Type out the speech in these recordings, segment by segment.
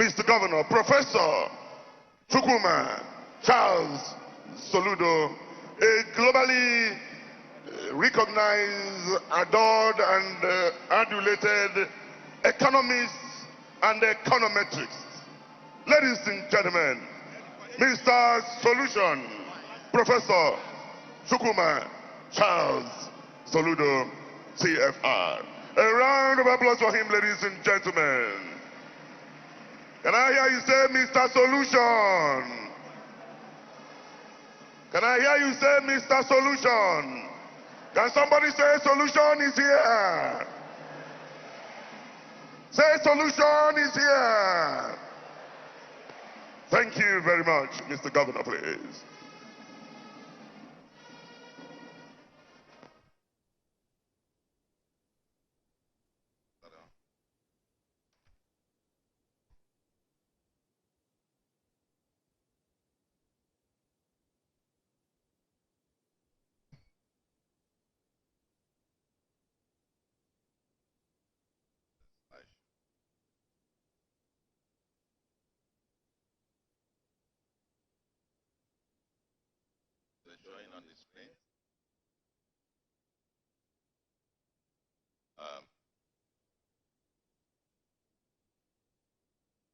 Mr. Governor, Professor Chukwuma Charles Soludo, a globally recognized, adored, and adulated economist and econometrist. Ladies and gentlemen, Mr. Solution, Professor Chukwuma Charles Soludo, CFR. A round of applause for him, ladies and gentlemen. Can I hear you say, Mr. Solution? Can I hear you say, Mr. Solution? Can somebody say solution is here? Say solution is here. Thank you very much, Mr. Governor, please. Showing on the screen.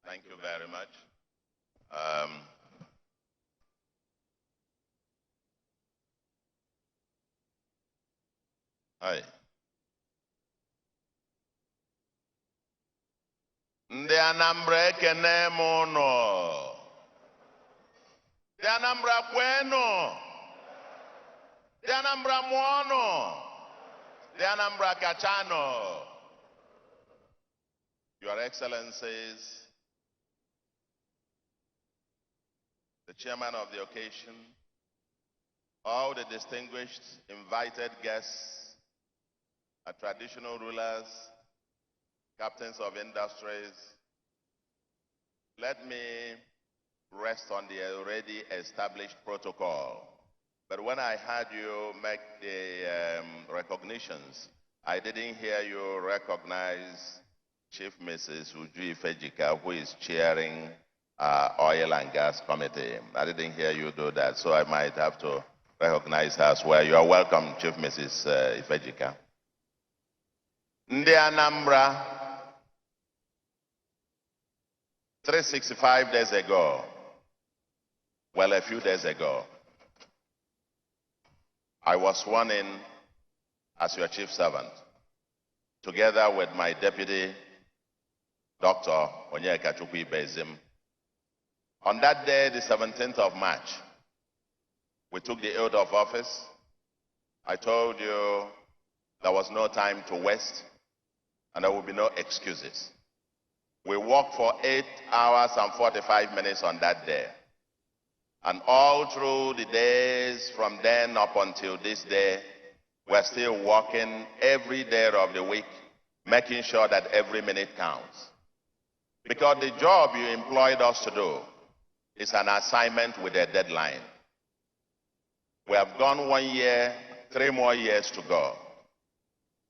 Thank you very much. Hi. Ndị Anambra ekene m ụnụ. Ndị Anambra kwenu. The Anambra Muono, the Anambra Cachano, Your Excellencies, the Chairman of the occasion, all the distinguished invited guests, our traditional rulers, captains of industries, let me rest on the already established protocol. But when I heard you make the recognitions, I didn't hear you recognize Chief Mrs. Uju Ifejika, who is chairing Oil and Gas Committee. I didn't hear you do that, so I might have to recognize her as well. You are welcome, Chief Mrs. Ifejika. Ndị Anambra, 365 days ago, well, a few days ago, I was sworn in as your chief servant, together with my deputy, Dr. Onyeka Chukwu Ibezim. On that day, the 17th of March, we took the oath of office. I told you there was no time to waste, and there would be no excuses. We worked for 8 hours and 45 minutes on that day. And all through the days from then up until this day, we're still working every day of the week, making sure that every minute counts. Because the job you employed us to do is an assignment with a deadline. We have gone 1 year, 3 more years to go.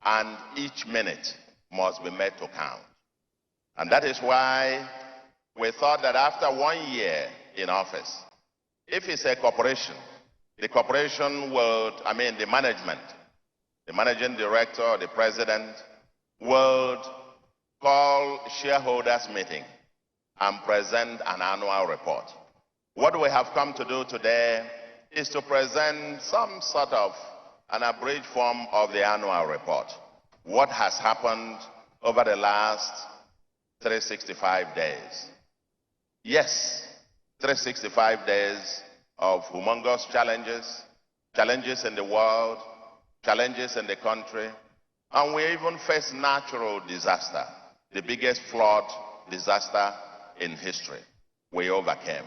And each minute must be made to count. And that is why we thought that after 1 year in office, if it's a corporation, the corporation will, the management, the managing director or the president will call shareholders meeting and present an annual report. What we have come to do today is to present some sort of an abridged form of the annual report. What has happened over the last 365 days? Yes. 365 days of humongous challenges, challenges in the world, challenges in the country, and we even faced natural disaster, the biggest flood disaster in history. We overcame.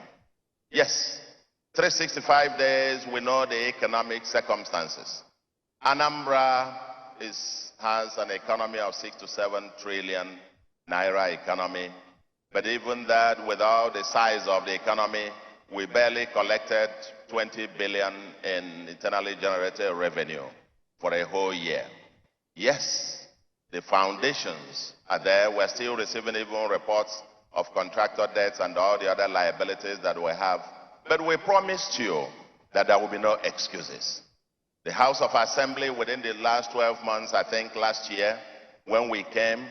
Yes, 365 days, we know the economic circumstances. Anambra has an economy of 6 to 7 trillion naira economy. But even that, without the size of the economy, we barely collected 20 billion in internally generated revenue for a whole year. Yes, the foundations are there. We're still receiving even reports of contractor debts and all the other liabilities that we have. But we promised you that there will be no excuses. The House of Assembly within the last 12 months, I think last year, when we came,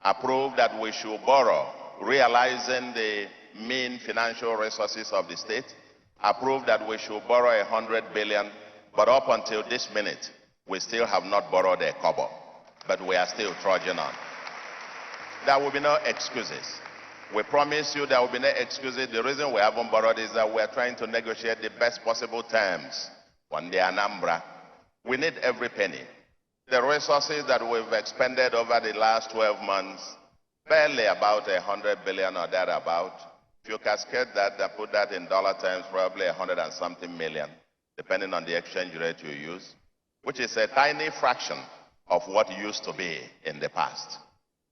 approved that we should borrow, realizing the mean financial resources of the state, approved that we should borrow 100 billion, but up until this minute, we still have not borrowed a kobo, but we are still trudging on. There will be no excuses. We promise you there will be no excuses. The reason we haven't borrowed is that we are trying to negotiate the best possible terms on the Anambra. We need every penny. The resources that we've expended over the last 12 months, barely about 100 billion or thereabout. If you cascade that and put that in dollar terms, probably 100 and something million, depending on the exchange rate you use, which is a tiny fraction of what used to be in the past.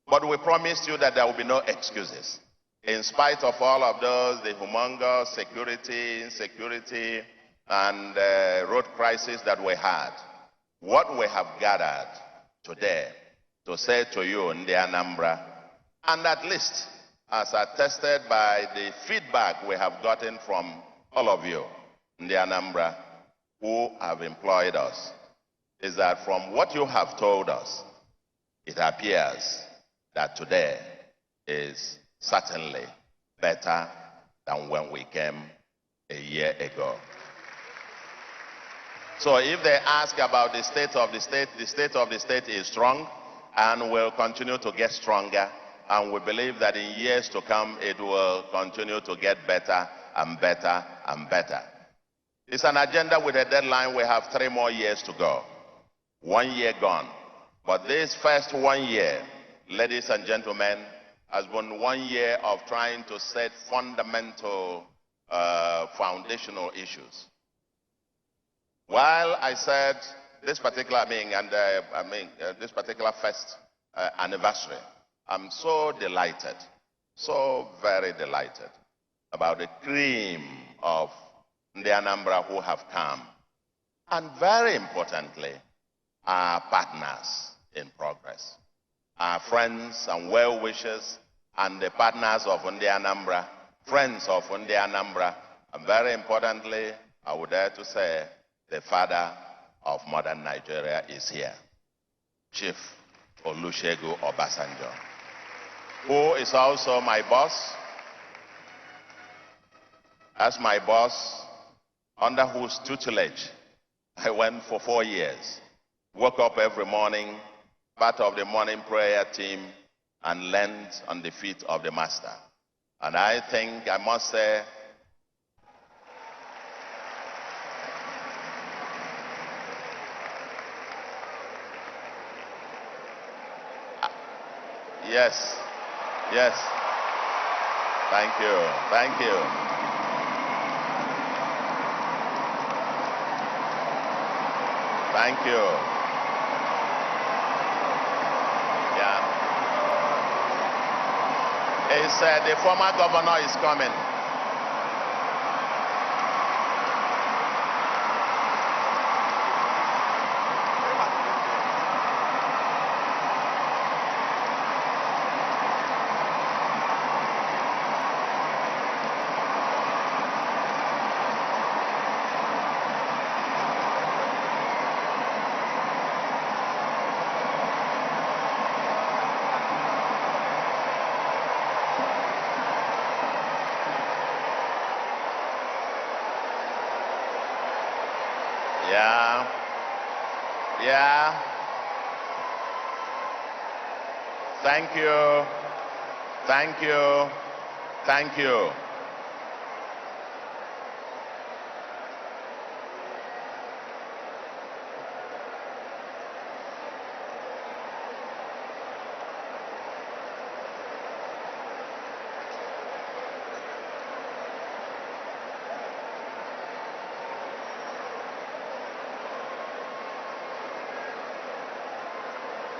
But we promised you that there will be no excuses. In spite of all of those, the humongous security, insecurity, and road crisis that we had, what we have gathered today to say to you in the Anambra, and at least as attested by the feedback we have gotten from all of you in the Anambra who have employed us, is that from what you have told us, it appears that today is certainly better than when we came a year ago. So if they ask about the state of the state is strong and will continue to get stronger, and we believe that in years to come it will continue to get better and better and better. It's an agenda with a deadline. We have 3 more years to go. 1 year gone. But this first 1 year, ladies and gentlemen, has been 1 year of trying to set fundamental foundational issues. While I said this particular this particular first anniversary, I'm so delighted, so very delighted about the cream of the Anambra who have come, and very importantly, our partners in progress, our friends and well-wishers, and the partners of the Anambra, friends of the Anambra, and very importantly, I would dare to say, the father of modern Nigeria is here, Chief Olusegun Obasanjo, who is also my boss. As my boss, under whose tutelage I went for 4 years, woke up every morning, part of the morning prayer team, and learned on the feet of the master. And I think I must say, yes, yes, thank you, thank you. Thank you. Yeah. It's, the former governor is coming. Yeah. Yeah. Thank you. Thank you. Thank you.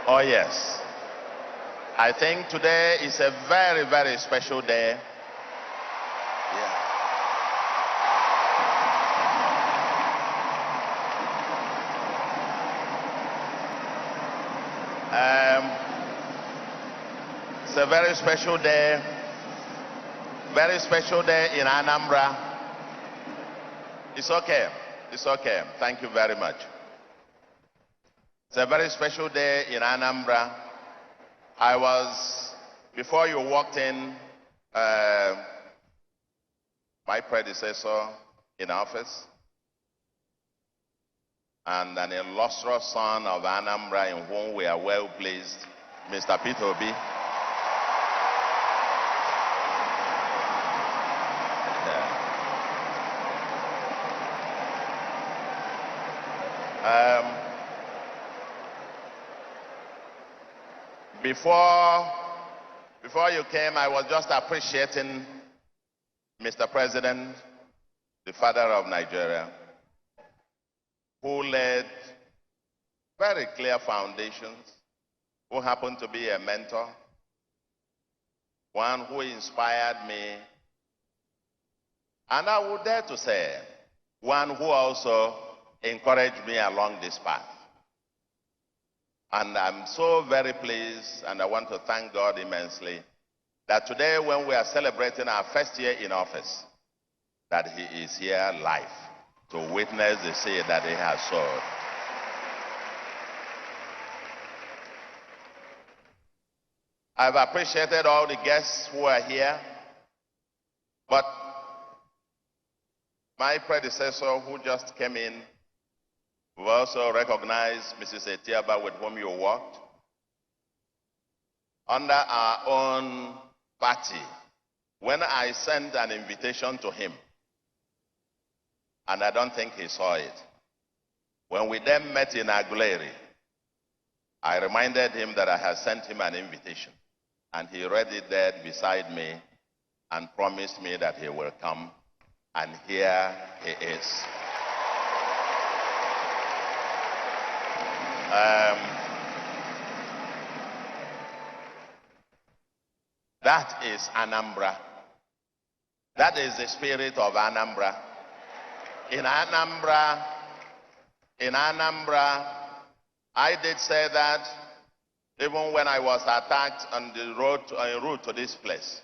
Oh, yes. I think today is a very, very special day. Yeah. It's a very special day very special day in Anambra. It's okay. It's okay. Thank you very much. It's a very special day in Anambra. Before you walked in, my predecessor in office, and an illustrious son of Anambra in whom we are well pleased, Mr. Peter Obi. Before you came, I was just appreciating Mr. President, the father of Nigeria, who laid very clear foundations, who happened to be a mentor, one who inspired me, and I would dare to say, one who also encouraged me along this path. And I'm so very pleased, and I want to thank God immensely, that today when we are celebrating our first year in office, that he is here live to witness the seed that he has sowed. I've appreciated all the guests who are here, but my predecessor who just came in, we've also recognized Mrs. Etiaba, with whom you worked. Under our own party, when I sent an invitation to him, and I don't think he saw it, when we then met in Aguleri, I reminded him that I had sent him an invitation, and he read it there beside me and promised me that he will come, and here he is. That is Anambra. That is the spirit of Anambra. In Anambra, I did say that even when I was attacked on the road, en route to this place,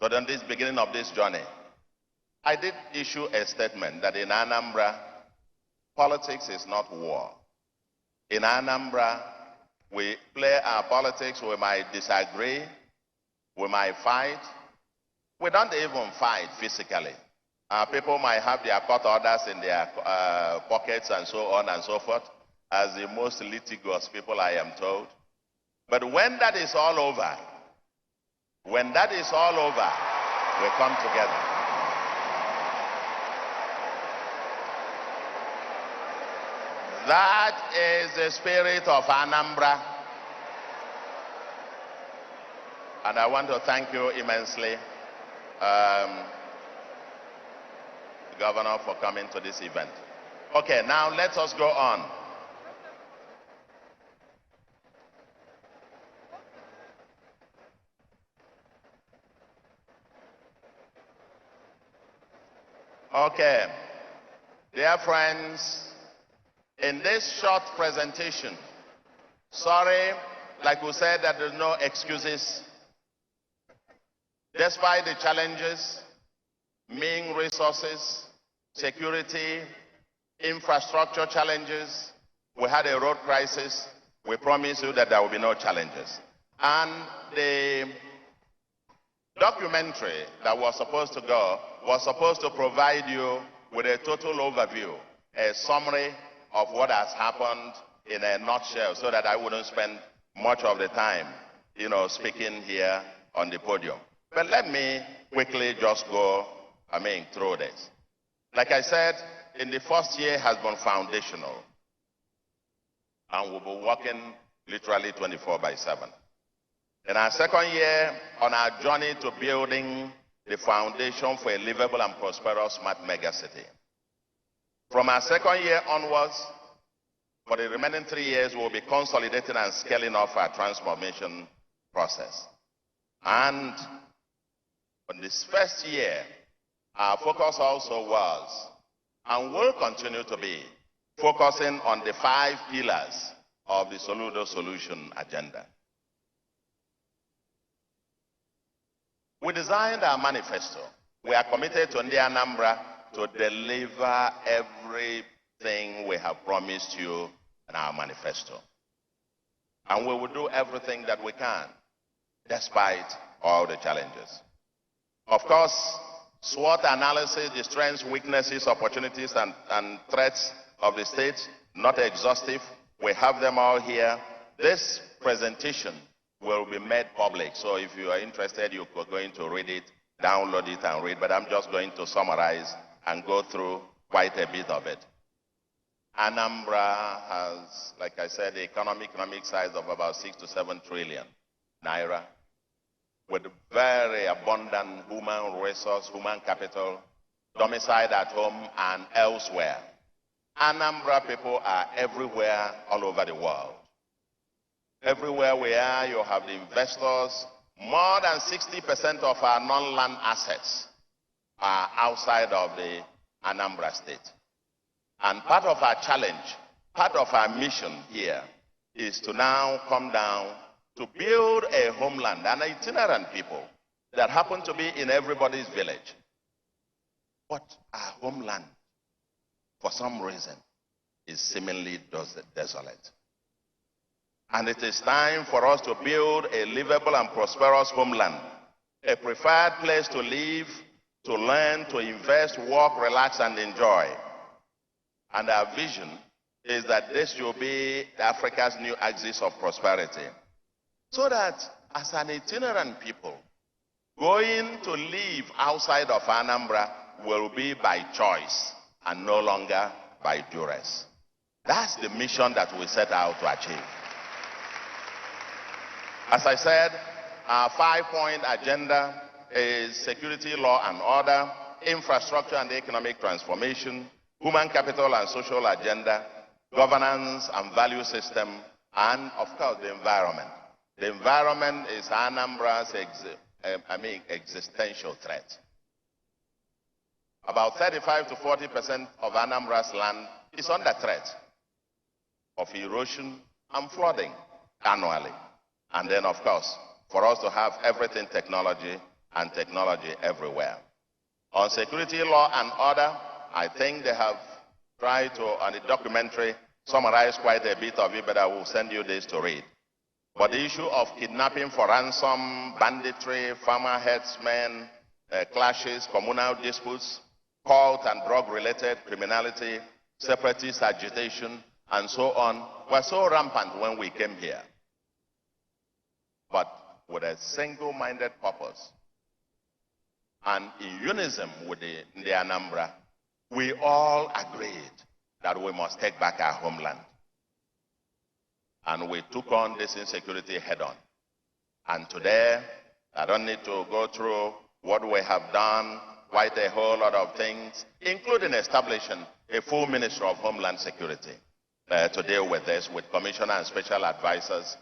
so then this beginning of this journey, I did issue a statement that in Anambra, politics is not war. In Anambra, we play our politics. We might disagree, we might fight. We don't even fight physically. People might have their court orders in their pockets and so on and so forth, as the most litigious people, I am told. But when that is all over, we come together. That is the spirit of Anambra. And I want to thank you immensely, Governor, for coming to this event. Okay, now let us go on. Okay, dear friends, in this short presentation, sorry, like we said, that there's no excuses. Despite the challenges, mean resources, security, infrastructure challenges, we had a road crisis. We promise you that there will be no challenges. And the documentary that was supposed to go was supposed to provide you with a total overview, a summary of what has happened in a nutshell, so that I wouldn't spend much of the time, speaking here on the podium. But let me quickly just go, through this. Like I said, in the first year has been foundational, and we'll be working literally 24/7. In our second year, on our journey to building the foundation for a livable and prosperous smart megacity. From our second year onwards, for the remaining 3 years, we'll be consolidating and scaling off our transformation process. And on this first year, our focus also was, and will continue to be, focusing on the 5 pillars of the Soludo solution agenda. We designed our manifesto. We are committed to the Anambra to deliver everything we have promised you in our manifesto. And we will do everything that we can, despite all the challenges. Of course, SWOT analysis, the strengths, weaknesses, opportunities, and threats of the state, not exhaustive. We have them all here. This presentation will be made public, so if you are interested, you are going to read it, download it and read, but I'm just going to summarize and go through quite a bit of it. Anambra has, like I said, the economic size of about 6 to 7 trillion naira, with very abundant human resource, human capital, domiciled at home and elsewhere. Anambra people are everywhere, all over the world. Everywhere we are, you have the investors. More than 60% of our non-land assets are outside of the Anambra state. And part of our challenge, part of our mission here is to now come down to build a homeland, an itinerant people that happen to be in everybody's village. But our homeland, for some reason, is seemingly desolate. And it is time for us to build a livable and prosperous homeland, a preferred place to live, to learn, to invest, work, relax, and enjoy. And our vision is that this should be Africa's new axis of prosperity. So that as an itinerant people, going to live outside of Anambra will be by choice and no longer by duress. That's the mission that we set out to achieve. As I said, our 5-point agenda is security, law and order, infrastructure and economic transformation, human capital and social agenda, governance and value system, and of course the environment. The environment is Anambra's existential threat. About 35 to 40% of Anambra's land is under threat of erosion and flooding annually. And then, of course, for us to have everything technology and technology everywhere. On security, law, and order, I think they have tried to, on the documentary, summarize quite a bit of it, but I will send you this to read. But the issue of kidnapping for ransom, banditry, farmer headsmen, clashes, communal disputes, cult and drug-related criminality, separatist agitation, and so on, were so rampant when we came here. But with a single-minded purpose and in unison with the Anambra, we all agreed that we must take back our homeland. And we took on this insecurity head-on. And today, I don't need to go through what we have done, quite a whole lot of things, including establishing a full Ministry of Homeland Security to deal with this, with commissioner and special advisors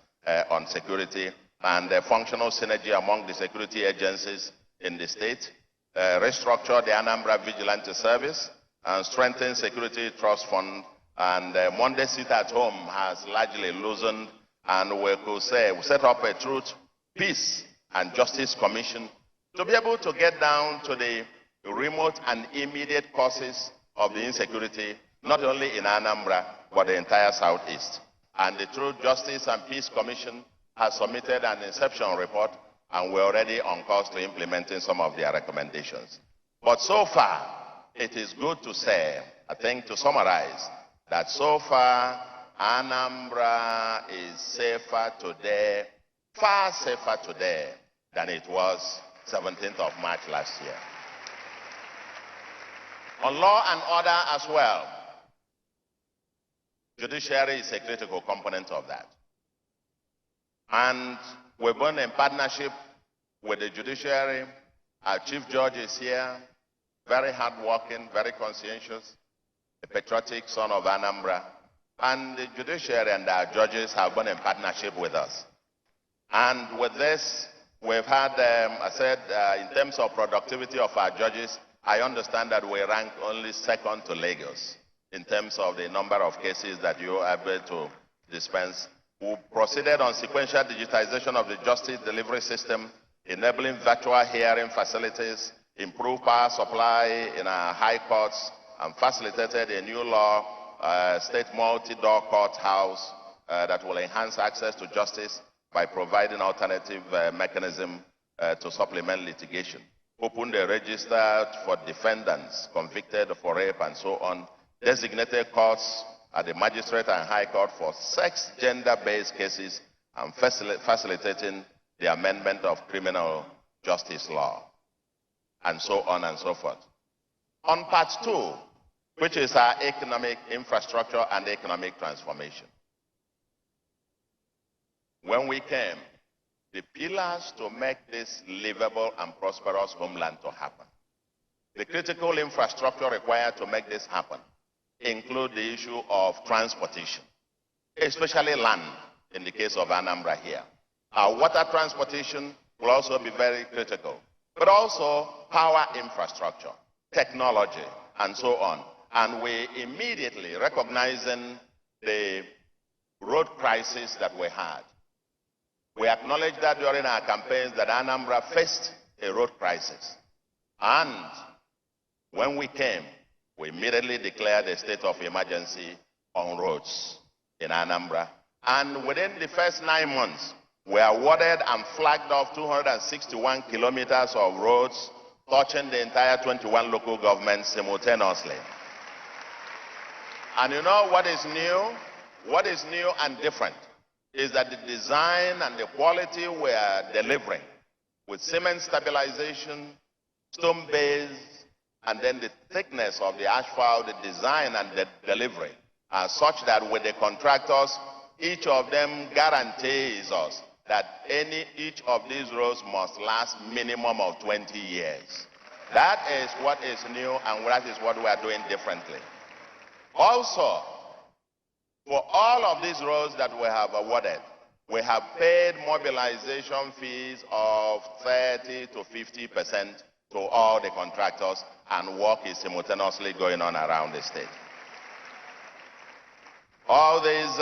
on security, and functional synergy among the security agencies in the state, restructure the Anambra Vigilante Service, and strengthen Security Trust Fund. And Monday Sit at Home has largely loosened, and we could say we set up a Truth, Peace, and Justice Commission to be able to get down to the remote and immediate causes of the insecurity, not only in Anambra, but the entire Southeast. And the Truth, Justice, and Peace Commission has submitted an inception report, and we're already on course to implementing some of their recommendations. But so far, it is good to say, I think to summarize, that so far, Anambra is safer today, far safer today than it was 17th of March last year. On law and order as well, Judiciary is a critical component of that. And we've been in partnership with the Judiciary. Our Chief Judge is here, very hardworking, very conscientious, a patriotic son of Anambra. And the Judiciary and our judges have been in partnership with us. And with this, we've had, I said, in terms of productivity of our judges, I understand that we rank only second to Lagos in terms of the number of cases that you are able to dispense. We proceeded on sequential digitization of the justice delivery system enabling virtual hearing facilities, improved power supply in our high courts, and facilitated a new law, state multi-door courthouse that will enhance access to justice by providing alternative mechanism to supplement litigation. Opened a register for defendants convicted for rape and so on. Designated courts at the magistrate and high court for sex gender-based cases, and facilitating the amendment of criminal justice law, and so on and so forth. On part 2, which is our economic infrastructure and economic transformation. When we came, the pillars to make this livable and prosperous homeland to happen, the critical infrastructure required to make this happen, include the issue of transportation, especially land in the case of Anambra here. Our water transportation will also be very critical, but also power infrastructure, technology, and so on. And we immediately, recognizing the road crisis that we had, we acknowledged that during our campaigns that Anambra faced a road crisis. And when we came, we immediately declared a state of emergency on roads in Anambra. And within the first 9 months, we awarded and flagged off 261 kilometers of roads, touching the entire 21 local governments simultaneously. And you know what is new? What is new and different is that the design and the quality we are delivering with cement stabilization, stone base, and then the thickness of the asphalt, the design and the delivery are such that with the contractors, each of them guarantees us that each of these roads must last minimum of 20 years. That is what is new, and that is what we are doing differently. Also, for all of these roads that we have awarded, we have paid mobilization fees of 30 to 50% to all the contractors, and work is simultaneously going on around the state. All these,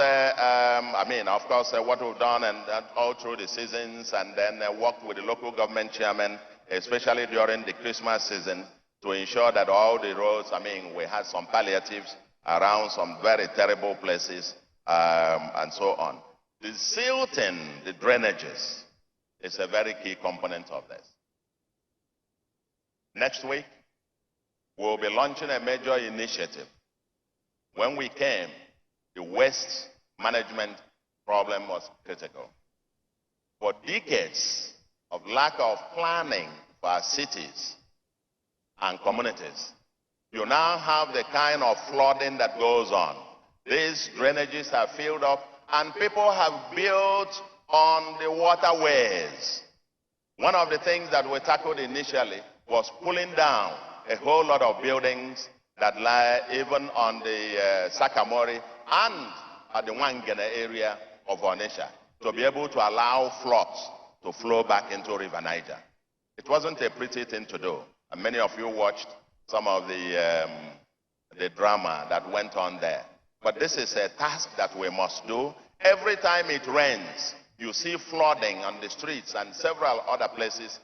of course, what we've done and all through the seasons, and then worked with the local government chairman, especially during the Christmas season, to ensure that all the roads, we had some palliatives around some very terrible places, and so on. The silting, the drainages, is a very key component of this. Next week, we'll be launching a major initiative. When we came, the waste management problem was critical. For decades of lack of planning for our cities and communities, you now have the kind of flooding that goes on. These drainages are filled up, and people have built on the waterways. One of the things that we tackled initially was pulling down a whole lot of buildings that lie even on the Sakamori and at the Wangene area of Onitsha, to be able to allow floods to flow back into River Niger. It wasn't a pretty thing to do, and many of you watched some of the drama that went on there. But this is a task that we must do. Every time it rains, you see flooding on the streets and several other places.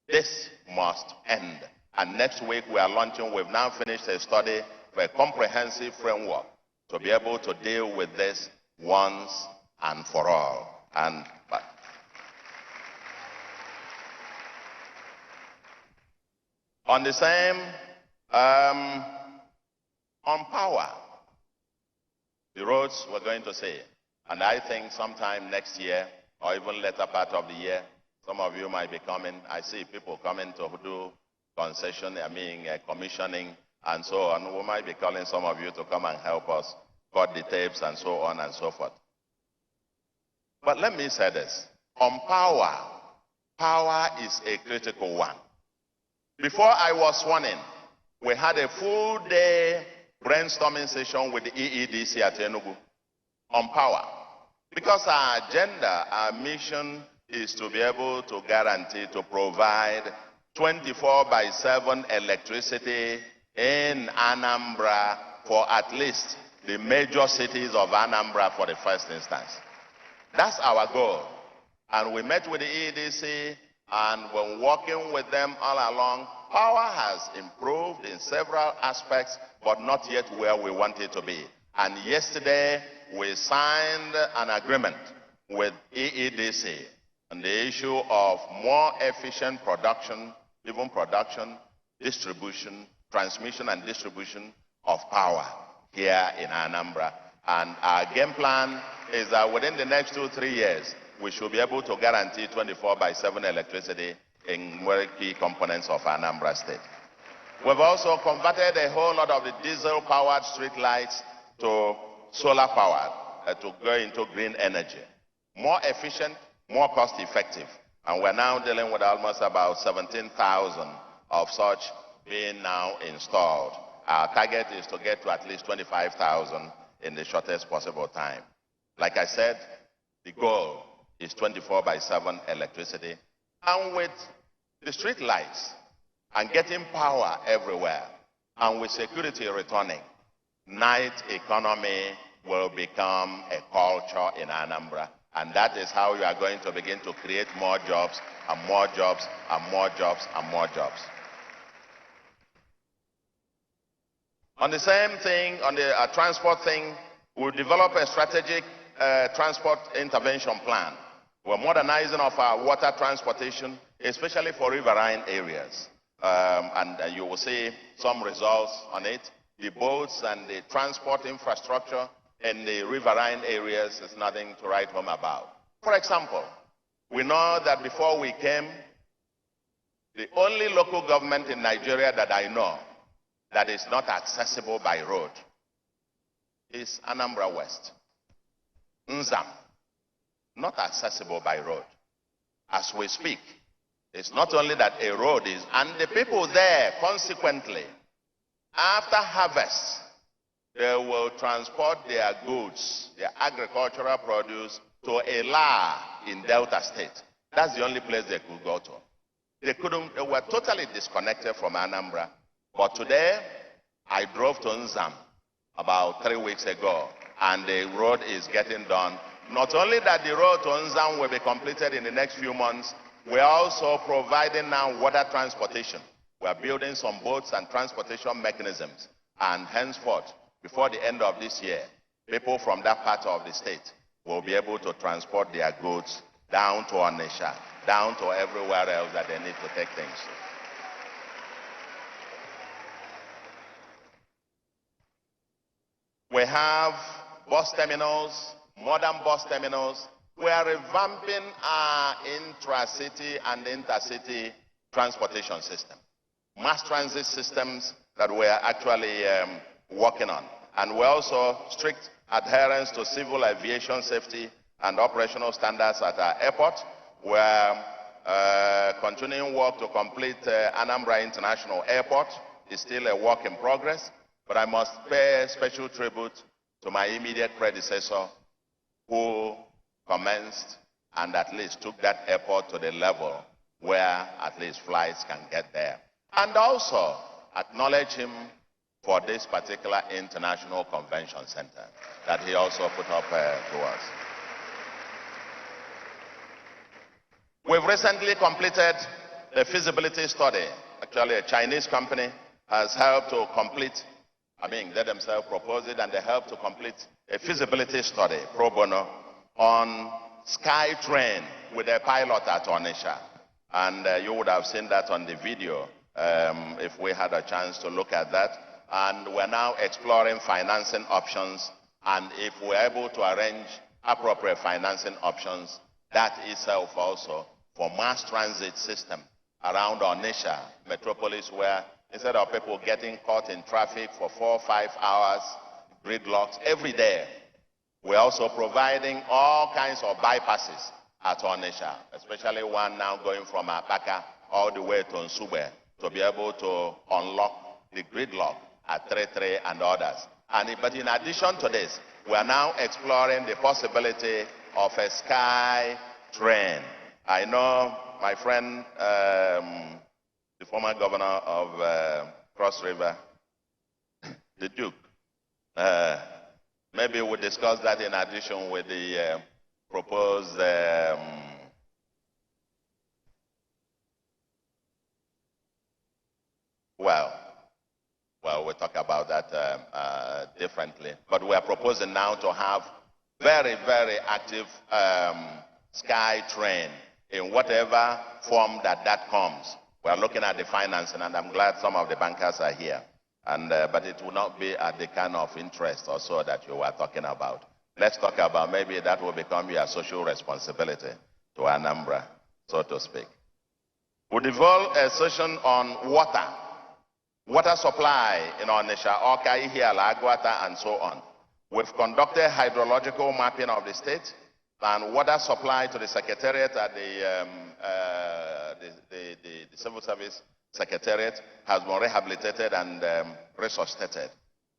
This must end. And next week we are launching, we've now finished a study for a comprehensive framework to be able to deal with this once and for all. On the same, on power, the roads we're going to see, and I think sometime next year or even later part of the year, some of you might be coming. I see people coming to do concession, commissioning, and so on. We might be calling some of you to come and help us cut the tapes and so on and so forth. But let me say this. On power, power is a critical one. Before I was sworn in, we had a full day brainstorming session with the EEDC at Enugu on power. Because our agenda, our mission is to be able to guarantee to provide 24/7 electricity in Anambra for at least the major cities of Anambra for the first instance. That's our goal. And we met with the EEDC, And when working with them all along, power has improved in several aspects, but not yet where we want it to be. And yesterday, we signed an agreement with EEDC on the issue of more efficient production, even production, distribution, transmission and distribution of power here in Anambra. And our game plan is that within the next 2-3 years, we should be able to guarantee 24/7 electricity in very key components of Anambra State. We've also converted a whole lot of the diesel-powered street lights to solar-powered to go into green energy. More efficient, more cost-effective. And we're now dealing with almost about 17,000 of such being now installed. Our target is to get to at least 25,000 in the shortest possible time. Like I said, the goal is 24/7 electricity. And with the street lights and getting power everywhere, and with security returning, night economy will become a culture in Anambra. And that is how you are going to begin to create more jobs and more jobs and more jobs and more jobs. On the same thing, on the transport thing, we'll develop a strategic transport intervention plan. We're modernizing of our water transportation, especially for riverine areas. And you will see some results on it. The boats and the transport infrastructure in the riverine areas is nothing to write home about. For example, we know that before we came, the only local government in Nigeria that I know that is not accessible by road is Anambra West. Nzam, not accessible by road. As we speak, it's not only that a road is, and the people there, consequently, after harvest, they will transport their goods, their agricultural produce, to Ela in Delta State. That's the only place they could go to. They were totally disconnected from Anambra. But today, I drove to Nzam about 3 weeks ago, and the road is getting done. Not only that the road to Nzam will be completed in the next few months, we're also providing now water transportation. We're building some boats and transportation mechanisms. And henceforth, before the end of this year, people from that part of the state will be able to transport their goods down to Onitsha, down to everywhere else that they need to take things. We have bus terminals, modern bus terminals. We are revamping our intra-city and intercity transportation system. Mass transit systems that we are actually working on. And we're also strict adherence to civil aviation safety and operational standards at our airport. We're continuing work to complete Anambra International Airport. It's still a work in progress. But I must pay special tribute to my immediate predecessor who commenced and at least took that airport to the level where at least flights can get there. And also acknowledge him for this particular international convention center that he also put up to us. We've recently completed a feasibility study. Actually, a Chinese company has helped to complete, they themselves proposed it, and they helped to complete a feasibility study, pro bono, on SkyTrain with a pilot at Onitsha. And you would have seen that on the video if we had a chance to look at that. And we're now exploring financing options, and if we're able to arrange appropriate financing options, that itself also for mass transit system around Onitsha metropolis, where instead of people getting caught in traffic for 4 or 5 hours, gridlocks every day, we're also providing all kinds of bypasses at Onitsha, especially one now going from Apaka all the way to Nsugbe to be able to unlock the gridlock at 33 and others. But in addition to this, we are now exploring the possibility of a sky train. I know my friend, the former governor of Cross River, the Duke, maybe we'll discuss that in addition with the proposed Well, we'll talk about that differently. But we are proposing now to have very, very active sky train in whatever form that comes. We are looking at the financing, and I'm glad some of the bankers are here. And but it will not be at the kind of interest or so that you were talking about. Let's talk about maybe that will become your social responsibility to Anambra, so to speak. We developed a session on water supply in Onitsha, Oka, Ihiala, Agwata, and so on. We've conducted hydrological mapping of the state, and water supply to the secretariat at the civil service secretariat has been rehabilitated and resuscitated.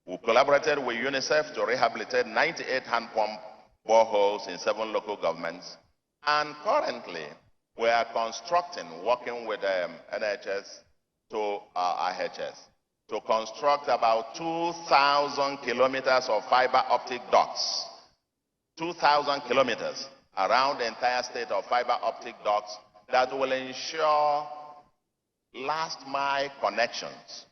We collaborated with UNICEF to rehabilitate 98 hand pump boreholes in 7 local governments, and currently we are constructing, working with NHS to IHS, to construct about 2,000 kilometers of fiber optic ducts. 2,000 kilometers around the entire state of fiber optic ducts that will ensure last mile connections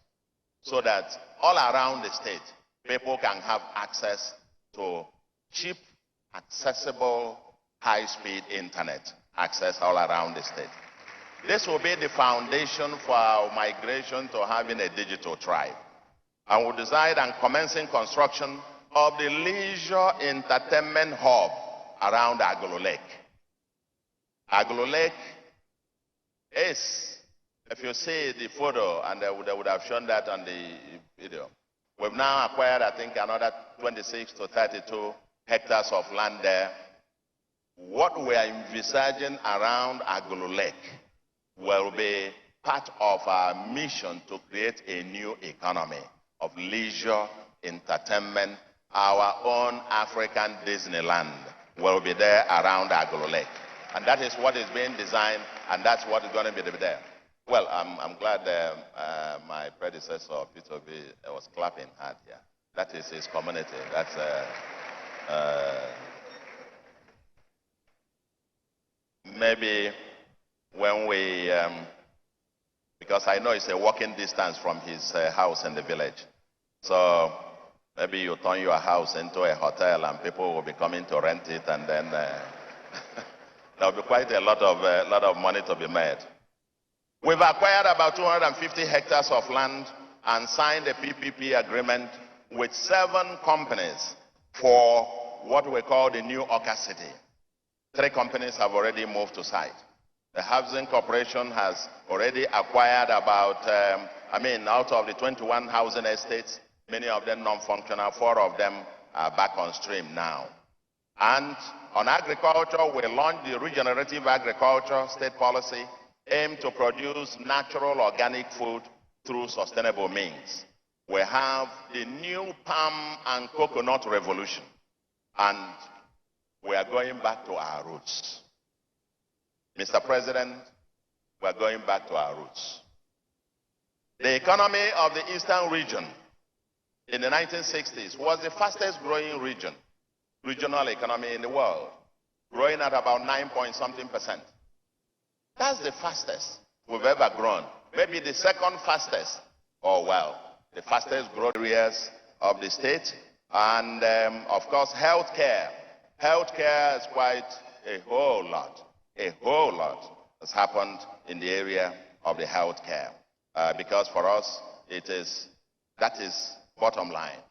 so that all around the state people can have access to cheap, accessible, high-speed internet access all around the state. This will be the foundation for our migration to having a digital tribe. And we'll decide on commencing construction of the leisure entertainment hub around Agolo Lake. Agolo Lake is, if you see the photo, and they would have shown that on the video, we've now acquired, I think, another 26 to 32 hectares of land there. What we are envisaging around Agolo Lake will be part of our mission to create a new economy of leisure, entertainment. Our own African Disneyland will be there around Agolo Lake. And that is what is being designed, and that's what is going to be there. Well, I'm glad my predecessor, Peter B, was clapping hard here. That is his community. That's maybe when we, because I know it's a walking distance from his house in the village. So maybe you turn your house into a hotel and people will be coming to rent it, and then there will be quite a lot of money to be made. We've acquired about 250 hectares of land and signed a PPP agreement with 7 companies for what we call the new Oka City. 3 companies have already moved to site. The Housing Corporation has already acquired about, out of the 21 housing estates, many of them non-functional, 4 of them are back on stream now. And on agriculture, we launched the regenerative agriculture state policy aimed to produce natural organic food through sustainable means. We have the new palm and coconut revolution, and we are going back to our roots. Mr. President, we are going back to our roots. The economy of the Eastern region in the 1960s was the fastest growing regional economy in the world, growing at about 9-point-something%. That's the fastest we've ever grown. Maybe the second fastest, the fastest growth areas of the state. And of course, healthcare. Healthcare is quite a whole lot has happened in the area of the healthcare. Because for us, that is bottom line.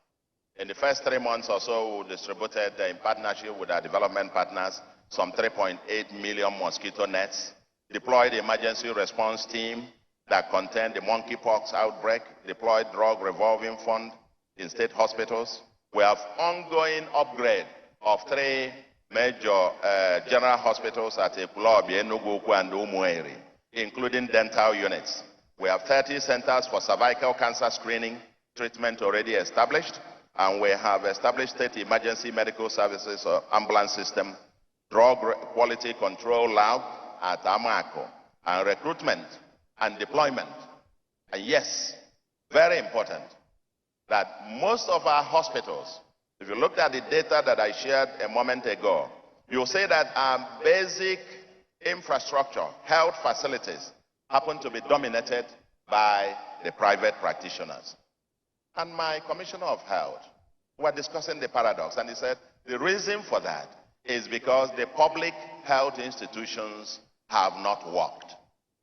In the first 3 months or so, we distributed in partnership with our development partners some 3.8 million mosquito nets, deployed the emergency response team that contained the monkeypox outbreak, deployed drug revolving fund in state hospitals. We have ongoing upgrade of 3 major general hospitals at Ekulobi, Enugu, and Umueri, including dental units. We have 30 centers for cervical cancer screening treatment already established, and we have established state emergency medical services or ambulance system, drug quality control lab at Amako, and recruitment and deployment. And yes, very important, that most of our hospitals, if you looked at the data that I shared a moment ago, you'll say that our basic infrastructure, health facilities, happen to be dominated by the private practitioners. And my Commissioner of Health, we were discussing the paradox, and he said the reason for that is because the public health institutions have not worked.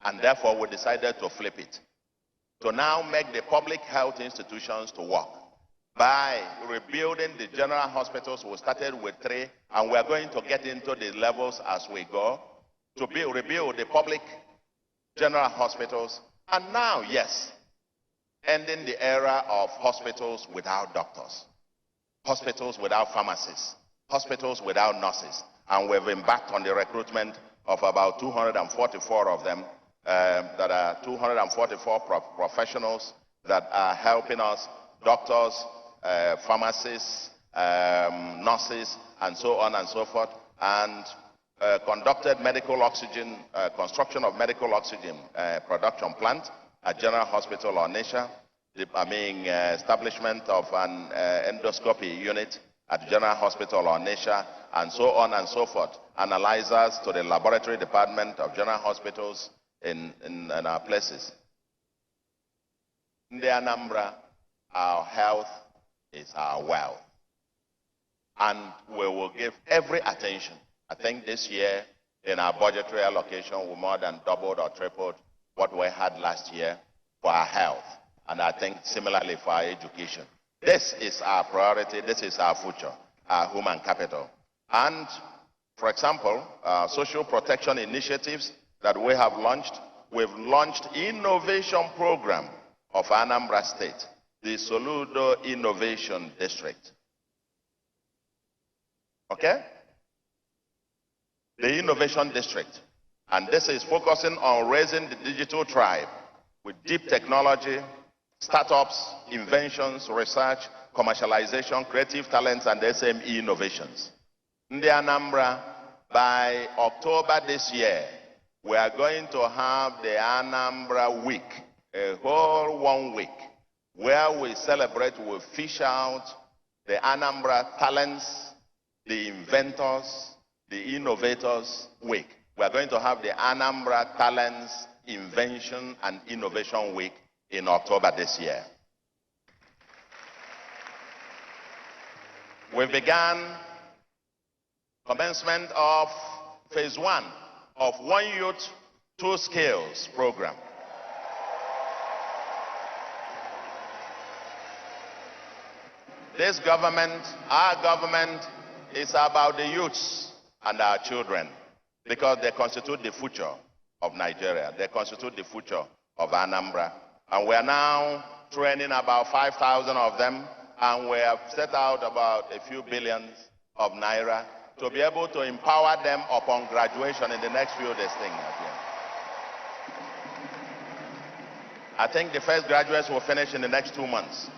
And therefore, we decided to flip it, to now make the public health institutions to work by rebuilding the general hospitals. We started with 3, and we're going to get into the levels as we go to rebuild the public general hospitals. And now, yes, ending the era of hospitals without doctors, hospitals without pharmacists, hospitals without nurses. And we've embarked on the recruitment of about 244 of them, that are 244 professionals that are helping us, doctors, pharmacists, nurses, and so on and so forth, and conducted medical oxygen, construction of medical oxygen production plant at General Hospital Onitsha, establishment of an endoscopy unit at General Hospital Onitsha, and so on and so forth. Analyzers to the laboratory department of general hospitals in our places. In the Anambra, our health is our wealth. And we will give every attention. I think this year, in our budgetary allocation, we more than doubled or tripled what we had last year for our health. And I think similarly for our education. This is our priority. This is our future, our human capital. And, for example, social protection initiatives that we have launched. We've launched innovation program of Anambra State, the Soludo Innovation District. Okay? The Innovation District. And this is focusing on raising the digital tribe with deep technology, startups, inventions, research, commercialization, creative talents, and SME innovations. In the Anambra, by October this year, we are going to have the Anambra Week, a whole 1 week, where we celebrate, we fish out the Anambra talents, the inventors, the innovators week. We are going to have the Anambra Talents, Invention, and Innovation Week in October this year. We began commencement of phase 1 of One Youth, Two Skills program. This government, our government, is about the youths and our children because they constitute the future of Nigeria. They constitute the future of Anambra. And we are now training about 5,000 of them, and we have set out about a few billions of naira to be able to empower them upon graduation in the next few days. I think the first graduates will finish in the next 2 months.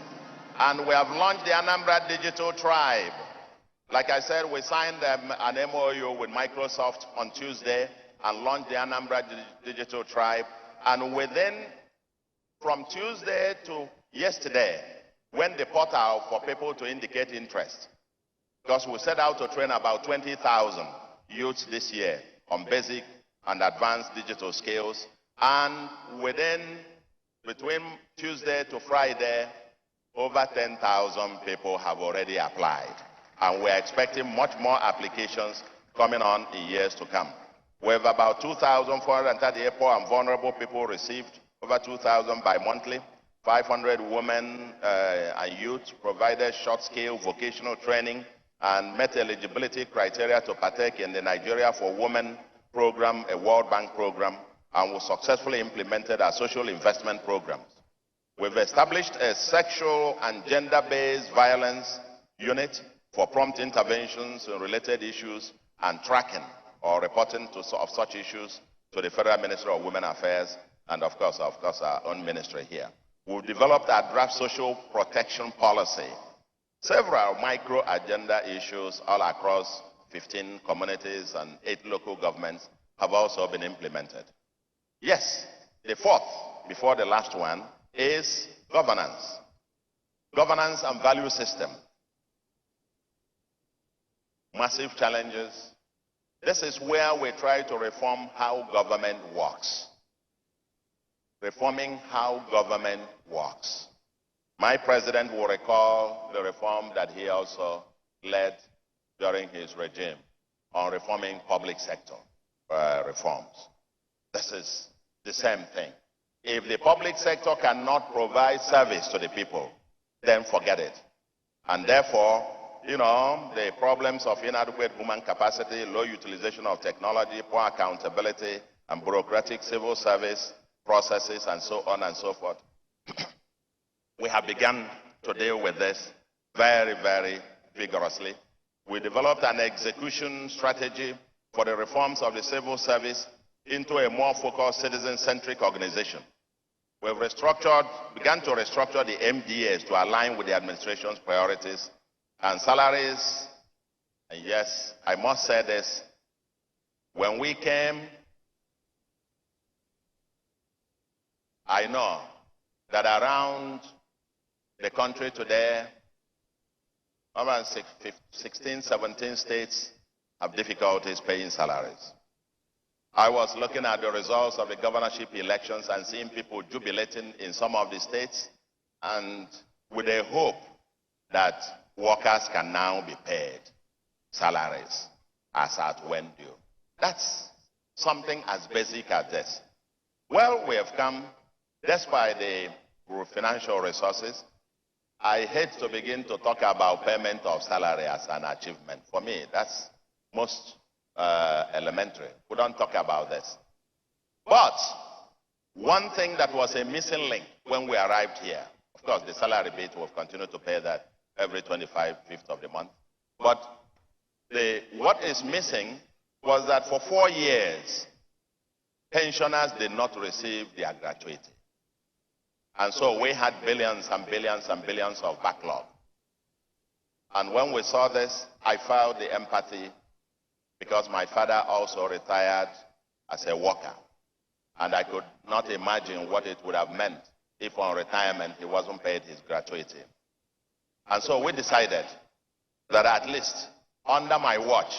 And we have launched the Anambra Digital Tribe. Like I said, we signed an MOU with Microsoft on Tuesday and launched the Anambra Digital Tribe. And from Tuesday to yesterday, when the portal for people to indicate interest, because we set out to train about 20,000 youths this year on basic and advanced digital skills. And between Tuesday to Friday, over 10,000 people have already applied. And we're expecting much more applications coming on in years to come. We have about 2,438 poor and vulnerable people received, over 2,000 bi-monthly, 500 women and youth provided short-scale vocational training and met eligibility criteria to partake in the Nigeria for Women program, a World Bank program, and we successfully implemented our social investment programs. We've established a sexual and gender-based violence unit for prompt interventions in related issues and tracking or reporting of such issues to the Federal Ministry of Women Affairs and of course our own ministry here. We've developed our draft social protection policy. Several micro agenda issues all across 15 communities and 8 local governments have also been implemented. Yes, the fourth, before the last one, is governance. Governance and value system. Massive challenges. This is where we try to reform how government works. reforming how government works. My president will recall the reform that he also led during his regime on reforming public sector reforms. This is the same thing. If the public sector cannot provide service to the people, then forget it. And therefore, you know, the problems of inadequate human capacity, low utilization of technology, poor accountability, and bureaucratic civil service processes, and so on and so forth. We have begun to deal with this very, very vigorously. We developed an execution strategy for the reforms of the civil service into a more focused, citizen-centric organization. We've began to restructure the MDAs to align with the administration's priorities and salaries. And yes, I must say this, when we came, I know that around the country today, around 16, 17 states have difficulties paying salaries. I was looking at the results of the governorship elections and seeing people jubilating in some of the states, and with a hope that workers can now be paid salaries as at when due. That's something as basic as this. Well, we have come, despite the financial resources. I hate to begin to talk about payment of salary as an achievement. For me, that's most elementary. We don't talk about this. But one thing that was a missing link when we arrived here, of course, the salary bit, we've continued to pay that every 25th of the month. But what is missing was that for 4 years, pensioners did not receive their gratuity. And so we had billions and billions and billions of backlog. And when we saw this, I felt the empathy because my father also retired as a worker. And I could not imagine what it would have meant if on retirement he wasn't paid his gratuity. And so we decided that at least under my watch,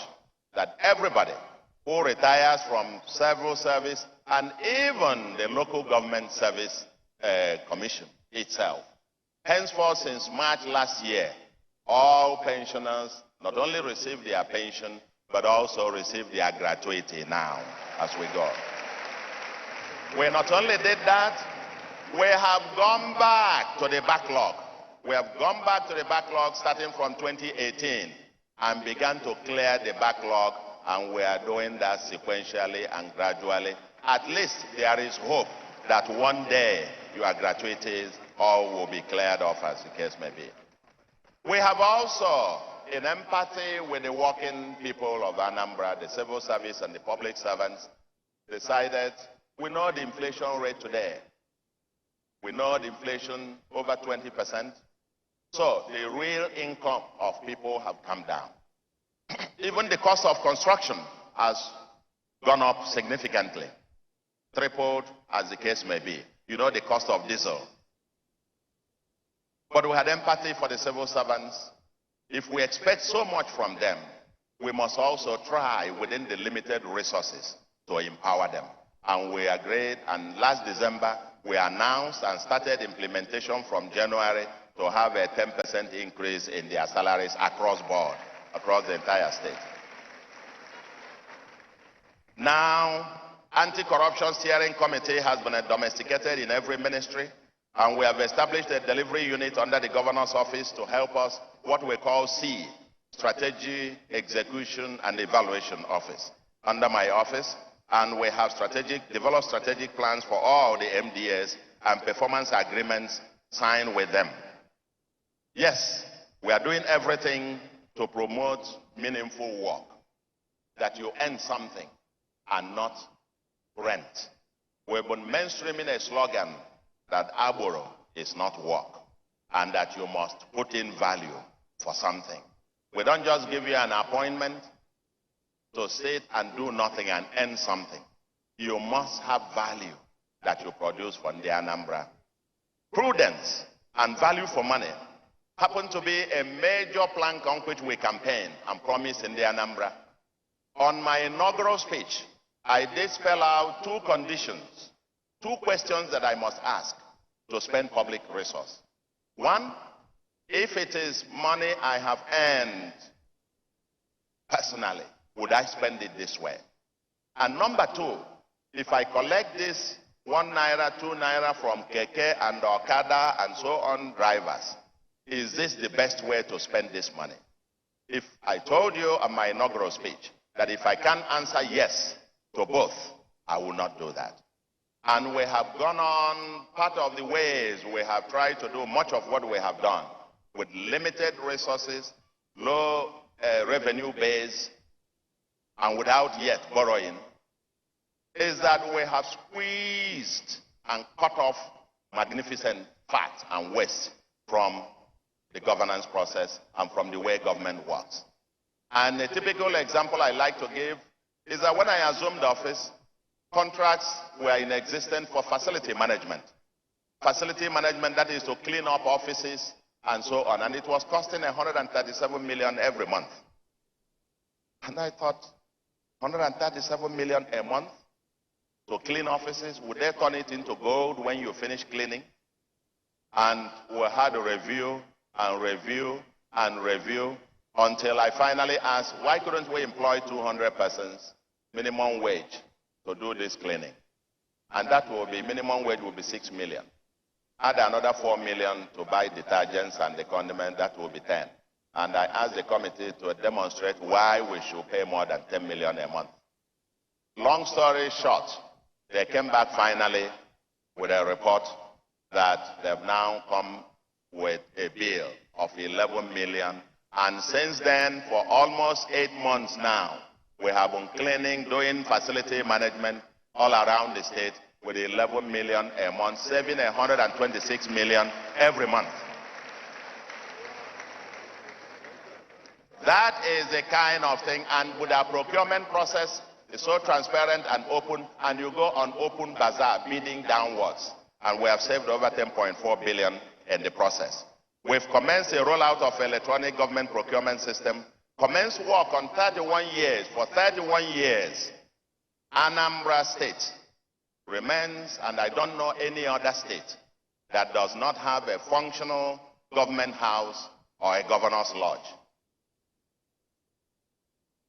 that everybody who retires from civil service and even the local government service commission itself, henceforth since March last year, all pensioners not only receive their pension, but also receive their gratuity now as we go. We not only did that, we have gone back to the backlog. We have gone back to the backlog starting from 2018 and began to clear the backlog, and we are doing that sequentially and gradually. At least there is hope that one day your gratuities all will be cleared off, as the case may be. We have also, in empathy with the working people of Anambra, the civil service and the public servants, decided, we know the inflation rate today. We know the inflation over 20%. So the real income of people have come down. Even the cost of construction has gone up significantly, tripled as the case may be. You know, the cost of diesel. But we had empathy for the civil servants. If we expect so much from them, we must also try within the limited resources to empower them. And we agreed, and last December, we announced and started implementation from January to have a 10% increase in their salaries across board, across the entire state. Now, Anti-Corruption Steering Committee has been domesticated in every ministry, and we have established a delivery unit under the Governor's Office to help us, what we call C, Strategy, Execution, and Evaluation Office, under my office. And we have developed strategic plans for all the MDAs and performance agreements signed with them. Yes, we are doing everything to promote meaningful work, that you earn something and not rent. We've been mainstreaming a slogan that Aboro is not work, and that you must put in value for something. We don't just give you an appointment to sit and do nothing and earn something. You must have value that you produce from the Anambra. Prudence and value for money happen to be a major plank on which we campaign and promise in the Anambra. On my inaugural speech, I did spell out two two questions that I must ask to spend public resource. One, if it is money I have earned personally, would I spend it this way? And number two, if I collect this 1 naira, 2 naira from keke and okada and so on drivers, is this the best way to spend this money? If I told you on my inaugural speech that if I can't answer yes to both, I will not do that. And we have gone on part of the ways we have tried to do much of what we have done with limited resources, low revenue base, and without yet borrowing, is that we have squeezed and cut off magnificent fat and waste from the governance process and from the way government works. And a typical example I like to give is that when I assumed office, contracts were in existence for facility management. Facility management, that is to clean up offices and so on. And it was costing 137 million every month. And I thought, 137 million a month to clean offices, would they turn it into gold when you finish cleaning? And we had a review and review and review until I finally asked, why couldn't we employ 200 persons, minimum wage, to do this cleaning? And that will be, minimum wage will be 6 million. Add another 4 million to buy detergents and the condiment, that will be 10. And I asked the committee to demonstrate why we should pay more than 10 million a month. Long story short, they came back finally with a report that they've now come with a bill of 11 million. And since then, for almost 8 months now, we have been cleaning, doing facility management all around the state with 11 million a month, saving 126 million every month. That is the kind of thing, and with our procurement process, it's so transparent and open, and you go on open bazaar, bidding downwards. And we have saved over 10.4 billion in the process. We've commenced a rollout of electronic government procurement system, commenced work on 31 years. For 31 years, Anambra State remains, and I don't know any other state that does not have a functional government house or a governor's lodge.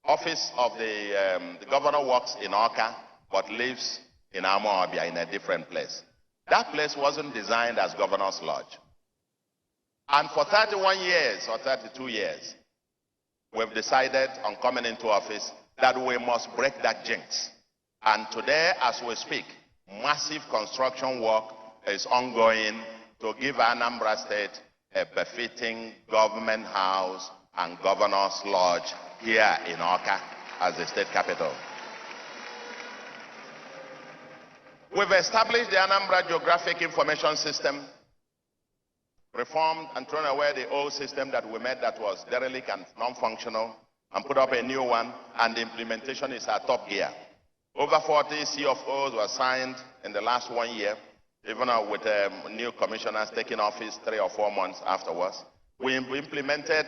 Office of the governor works in Oka, but lives in Amawabia in a different place. That place wasn't designed as governor's lodge. And for 31 years or 32 years, we've decided on coming into office that we must break that jinx. And today, as we speak, massive construction work is ongoing to give Anambra State a befitting government house and governor's lodge here in Oka as the state capital. We've established the Anambra Geographic Information System, reformed and thrown away the old system that we made that was derelict and non-functional, and put up a new one, and the implementation is at top gear. Over 40 CFOs were signed in the last 1 year, even with new commissioners taking office 3 or 4 months afterwards. We implementing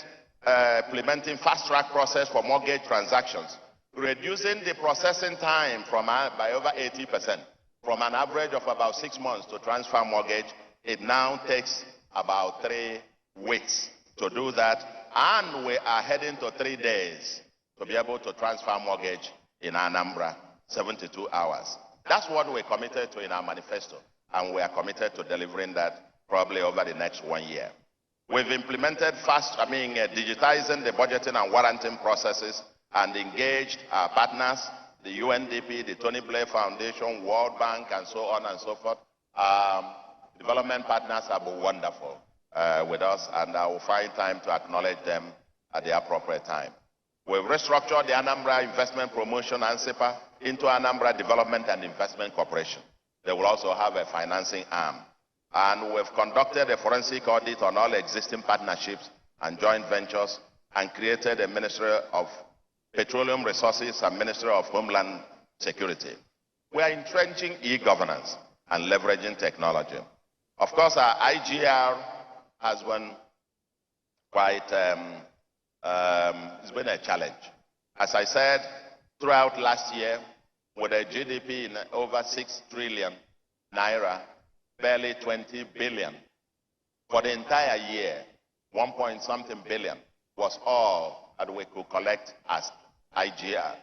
fast-track process for mortgage transactions, reducing the processing time by over 80%. From an average of about 6 months to transfer mortgage, it now takes about 3 weeks to do that, and we are heading to 3 days to be able to transfer mortgage in Anambra, 72 hours. That's what we're committed to in our manifesto, and we are committed to delivering that probably over the next 1 year. We've implemented digitizing the budgeting and warranting processes and engaged our partners, the UNDP, the Tony Blair Foundation, World Bank, and so on and so forth. Development partners have been wonderful with us, and I will find time to acknowledge them at the appropriate time. We've restructured the Anambra Investment Promotion ANSIPA into Anambra Development and Investment Corporation. They will also have a financing arm. And we've conducted a forensic audit on all existing partnerships and joint ventures and created a Ministry of Petroleum Resources and Ministry of Homeland Security. We are entrenching e-governance and leveraging technology. Of course, our IGR has been quite, it's been a challenge. As I said, throughout last year, with a GDP in over 6 trillion, naira, barely 20 billion. For the entire year, 1-point-something billion was all that we could collect as IGR.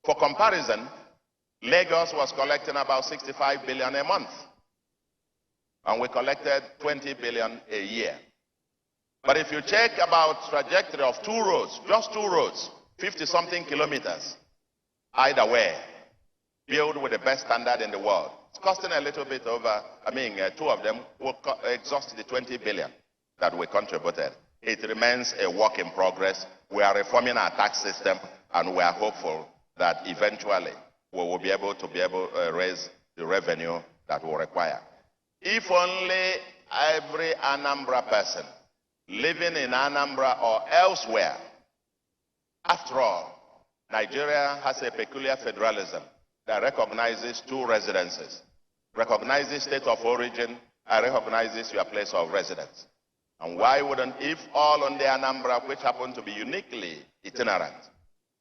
For comparison, Lagos was collecting about 65 billion a month, and we collected 20 billion a year. But if you check about trajectory of 2 roads, just 2 roads, 50-something kilometers, either way, built with the best standard in the world, it's costing a little bit over, 2 of them will exhaust the 20 billion that we contributed. It remains a work in progress. We are reforming our tax system, and we are hopeful that eventually we will be able to raise the revenue that we require. If only every Anambra person living in Anambra or elsewhere, after all, Nigeria has a peculiar federalism that recognizes 2 residences, recognizes state of origin, and recognizes your place of residence. And why wouldn't, if all on the Anambra, which happen to be uniquely itinerant,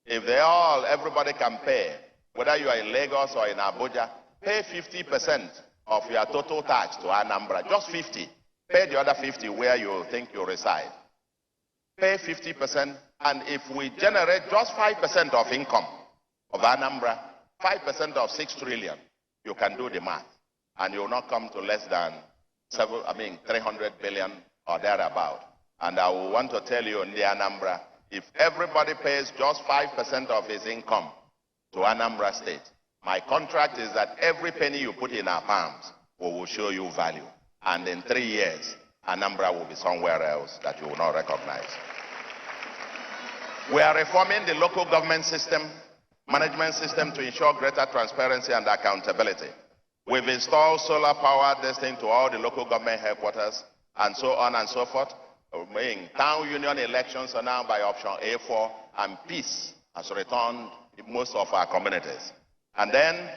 if everybody can pay, whether you are in Lagos or in Abuja, pay 50% of your total tax to Anambra, just 50. Pay the other 50 where you think you reside. Pay 50%, and if we generate just 5% of income of Anambra, 5% of 6 trillion, you can do the math, and you will not come to less than 300 billion or thereabout. And I will want to tell you in the Anambra, if everybody pays just 5% of his income to Anambra State, my contract is that every penny you put in our palms, we will show you value. And in 3 years, Anambra will be somewhere else that you will not recognize. We are reforming the local government system, management system, to ensure greater transparency and accountability. We've installed solar power destined to all the local government headquarters, and so on and so forth. Town union elections are now by option A4, and peace has returned in most of our communities. And then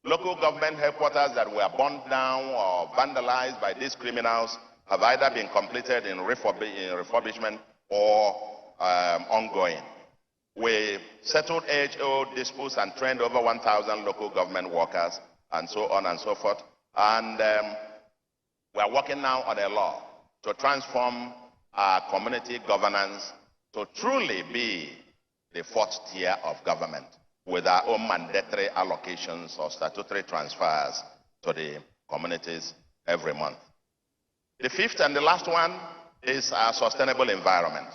local government headquarters that were burned down or vandalized by these criminals have either been completed in refurbishment or ongoing. We settled age-old disputes and trained over 1,000 local government workers, and so on and so forth. And we are working now on a law to transform our community governance to truly be the 4th tier of government, with our own mandatory allocations or statutory transfers to the communities every month. The 5th and the last one is our sustainable environment.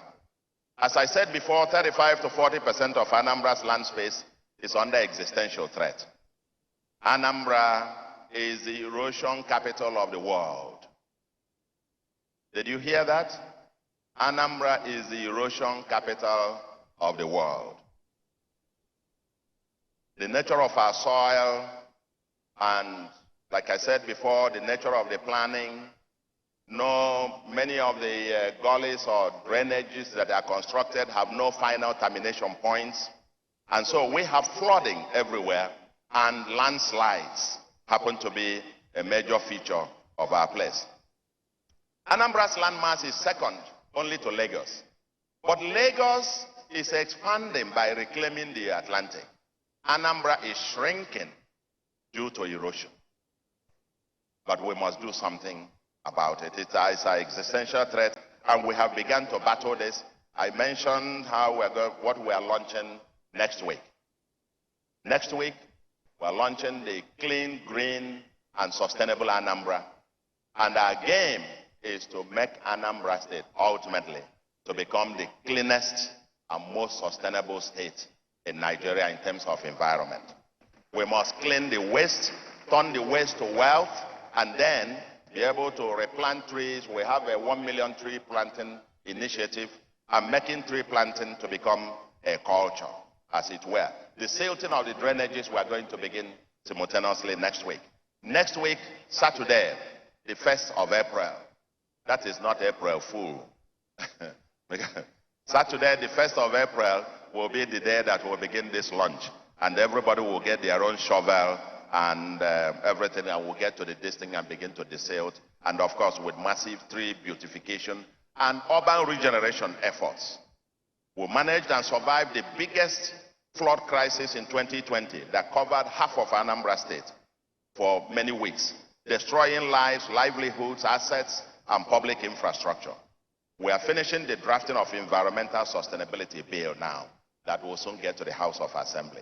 As I said before, 35 to 40% of Anambra's land space is under existential threat. Anambra is the erosion capital of the world. Did you hear that? Anambra is the erosion capital of the world. The nature of our soil, and like I said before, the nature of the planning, many of the gullies or drainages that are constructed have no final termination points. And so we have flooding everywhere, and landslides happen to be a major feature of our place. Anambra's landmass is second only to Lagos. But Lagos is expanding by reclaiming the Atlantic. Anambra is shrinking due to erosion. But we must do something about it. It's an existential threat, and we have begun to battle this. I mentioned what we are launching next week. Next week, we're launching the Clean, Green, and Sustainable Anambra. And our game is to make Anambra State ultimately to become the cleanest and most sustainable state in Nigeria in terms of environment. We must clean the waste, turn the waste to wealth, and then be able to replant trees. We have a 1 million tree planting initiative, and making tree planting to become a culture, as it were. The silting of the drainages we are going to begin simultaneously next week. Next week, Saturday, the 1st of April. That is not April Fool. Saturday, the 1st of April, will be the day that we'll begin this launch. And everybody will get their own shovel and everything, and we'll get to this thing and begin to desilt. And of course, with massive tree beautification and urban regeneration efforts. We managed and survived the biggest flood crisis in 2020 that covered half of Anambra State. for many weeks, destroying lives, livelihoods, assets, and public infrastructure. We are finishing the drafting of environmental sustainability bill now that will soon get to the House of Assembly.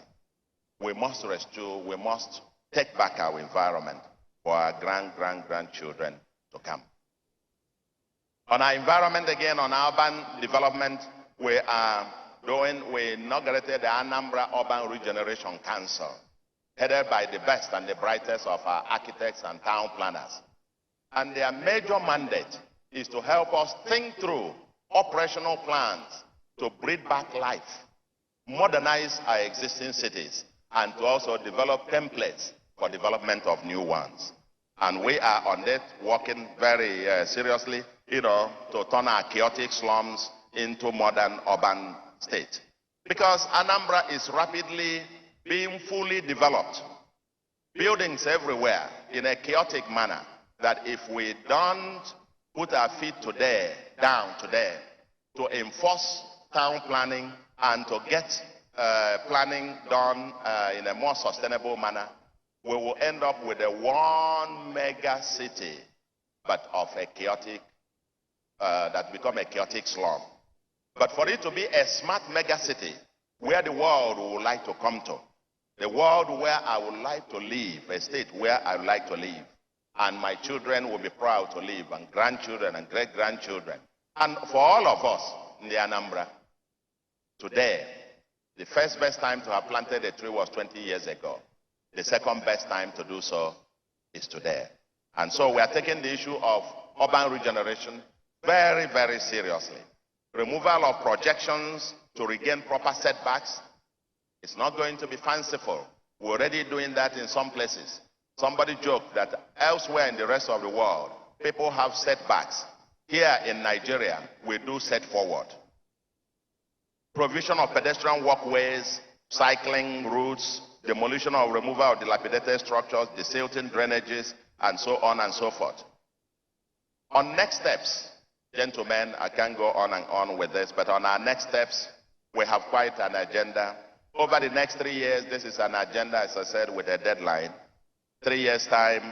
We must restore, we must take back our environment for our grandchildren to come. On our environment again, on urban development, we inaugurated the Anambra Urban Regeneration Council, headed by the best and the brightest of our architects and town planners. And their major mandate is to help us think through operational plans to breathe back life, modernize our existing cities, and to also develop templates for development of new ones. And we are on that, working very seriously, to turn our chaotic slums into modern urban state. Because Anambra is rapidly being fully developed. Buildings everywhere in a chaotic manner that if we don't put our feet down today to enforce town planning and to get planning done in a more sustainable manner, we will end up with a one mega city, but of a chaotic, that become a chaotic slum. But for it to be a smart mega city where the world would like to come to, the world where I would like to live, a state where I would like to live, and my children will be proud to live, and grandchildren and great-grandchildren. And for all of us in the Anambra, today, the first best time to have planted a tree was 20 years ago. The second best time to do so is today. And so we are taking the issue of urban regeneration very, very seriously. Removal of projections to regain proper setbacks. It's not going to be fanciful. We're already doing that in some places. Somebody joked that elsewhere in the rest of the world, people have setbacks. Here in Nigeria, we do set forward. Provision of pedestrian walkways, cycling routes, demolition or removal of dilapidated structures, desilting drainages, and so on and so forth. On next steps, gentlemen, I can't go on and on with this, but on our next steps, we have quite an agenda. Over the next 3 years, this is an agenda, as I said, with a deadline. 3 years' time,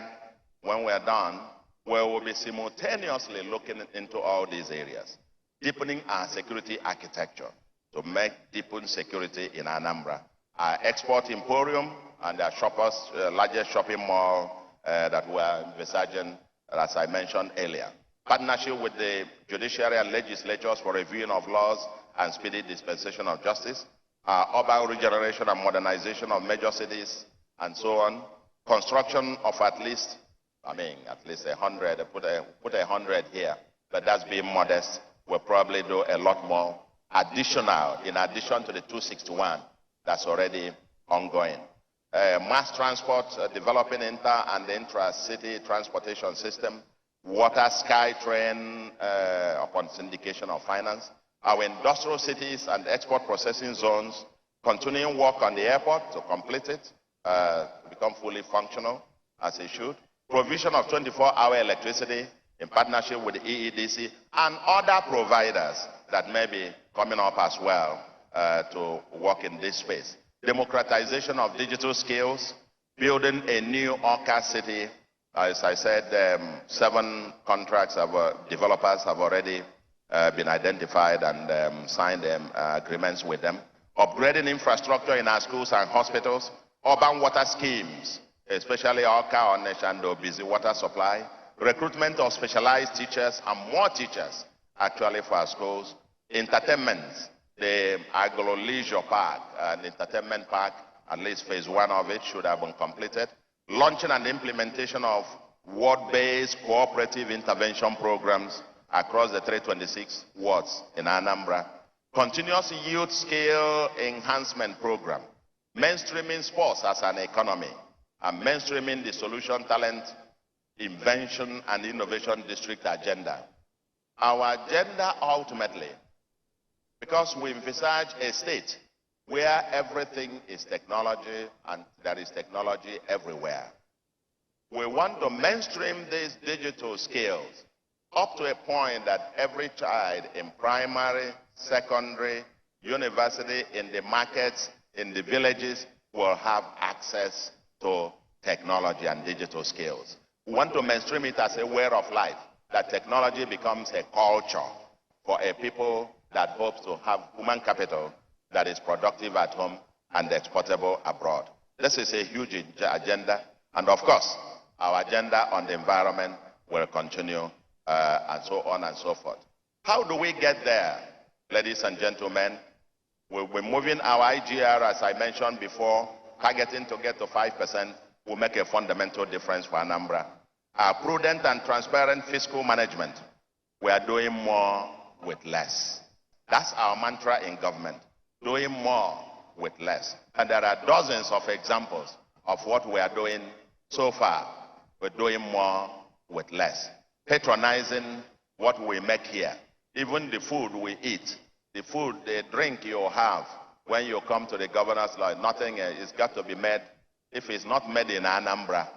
when we're done, we will be simultaneously looking into all these areas, deepening our security architecture to make deepen security in Anambra. Our export emporium and our shoppers, largest shopping mall that we are envisaging, as I mentioned earlier. Partnership with the judiciary and legislatures for reviewing of laws and speedy dispensation of justice. Urban regeneration and modernization of major cities, and so on. Construction of at least 100, put 100 here, but that's being modest. We'll probably do a lot more additional, in addition to the 261 that's already ongoing. Mass transport, developing inter and intra-city transportation system, water, sky train upon syndication of finance, our industrial cities and export processing zones, continuing work on the airport to complete it, to become fully functional as it should, provision of 24-hour electricity in partnership with the EEDC and other providers that may be coming up as well to work in this space. Democratization of digital skills, building a new Orca city. As I said, 7 contracts of developers have already been identified and signed agreements with them. Upgrading infrastructure in our schools and hospitals, urban water schemes, especially Orca, Onesh, and busy water supply, recruitment of specialized teachers and more teachers actually for our schools, entertainment, the Agro Leisure Park, an entertainment park, at least phase 1 of it should have been completed. Launching and implementation of ward-based cooperative intervention programs across the 326 wards in Anambra. Continuous youth skill enhancement program. Mainstreaming sports as an economy. And mainstreaming the solution, talent, invention, and innovation district agenda. Our agenda ultimately, because we envisage a state where everything is technology and there is technology everywhere. We want to mainstream these digital skills up to a point that every child in primary, secondary, university, in the markets, in the villages will have access to technology and digital skills. We want to mainstream it as a way of life, that technology becomes a culture for a people that hopes to have human capital that is productive at home and exportable abroad. This is a huge agenda, and of course, our agenda on the environment will continue, and so on and so forth. How do we get there, ladies and gentlemen? We'll be moving our IGR, as I mentioned before, targeting to get to 5%, will make a fundamental difference for Anambra. Our prudent and transparent fiscal management, we are doing more with less. That's our mantra in government, doing more with less. And there are dozens of examples of what we are doing so far. We're doing more with less. Patronizing what we make here. Even the food we eat, the food, the drink you have when you come to the governor's lodge, nothing is got to be made. If it's not made in Anambra,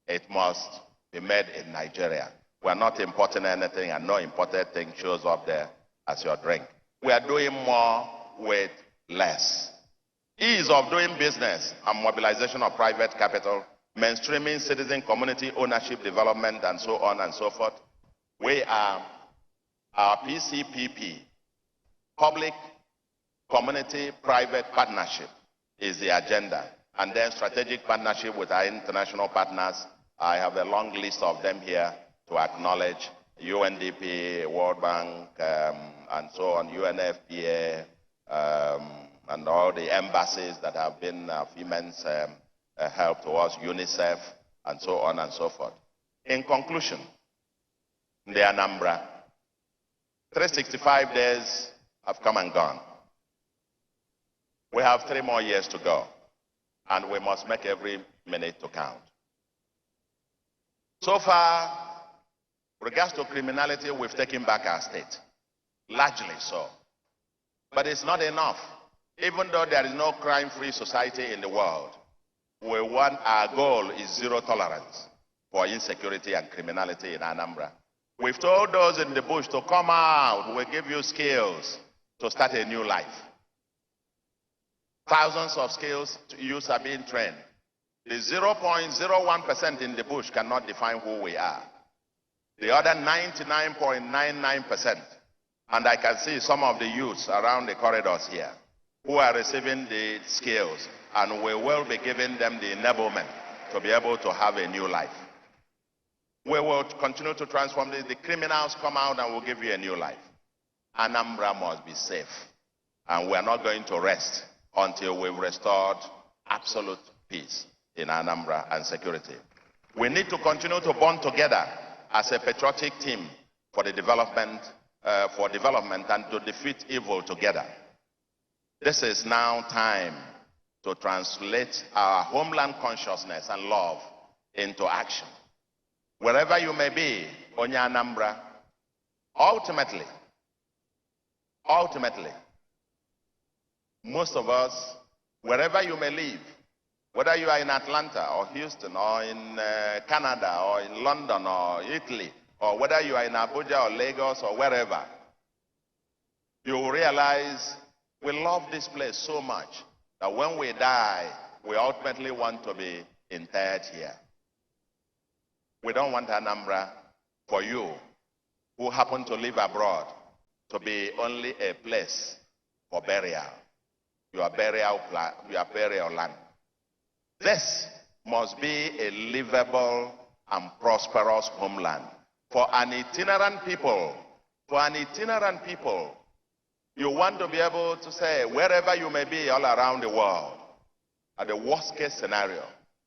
it must be made in Nigeria. We're not importing anything, and no imported thing shows up there as your drink. We are doing more with less. Ease of doing business and mobilization of private capital, mainstreaming citizen community ownership development, and so on and so forth. We are our PCPP, public community private partnership, is the agenda. And then strategic partnership with our international partners. I have a long list of them here to acknowledge: UNDP, World Bank, and so on, UNFPA, and all the embassies that have been of immense help to us, UNICEF, and so on and so forth. In conclusion, the Anambra, 365 days have come and gone. We have 3 more years to go, and we must make every minute to count. So far, regards to criminality, we've taken back our state, largely so. But it's not enough. Even though there is no crime-free society in the world, our goal is zero tolerance for insecurity and criminality in Anambra. We've told those in the bush to come out. We'll give you skills to start a new life. Thousands of skills youths are being trained. The 0.01% in the bush cannot define who we are. The other 99.99%, and I can see some of the youths around the corridors here, who are receiving the skills, and we will be giving them the enablement to be able to have a new life. We will continue to transform this. The criminals come out and we'll give you a new life. Anambra must be safe, and we are not going to rest until we've restored absolute peace in Anambra and security. We need to continue to bond together as a patriotic team for the development, and to defeat evil together. This is now time to translate our homeland consciousness and love into action. Wherever you may be, Onye Anambra, ultimately, most of us, wherever you may live, whether you are in Atlanta or Houston or in Canada or in London or Italy, or whether you are in Abuja or Lagos or wherever, you will realize we love this place so much that when we die, we ultimately want to be interred here. We don't want Anambra, for you who happen to live abroad, to be only a place for burial, your burial land. This must be a livable and prosperous homeland for an itinerant people. You want to be able to say, wherever you may be all around the world, at the worst case scenario,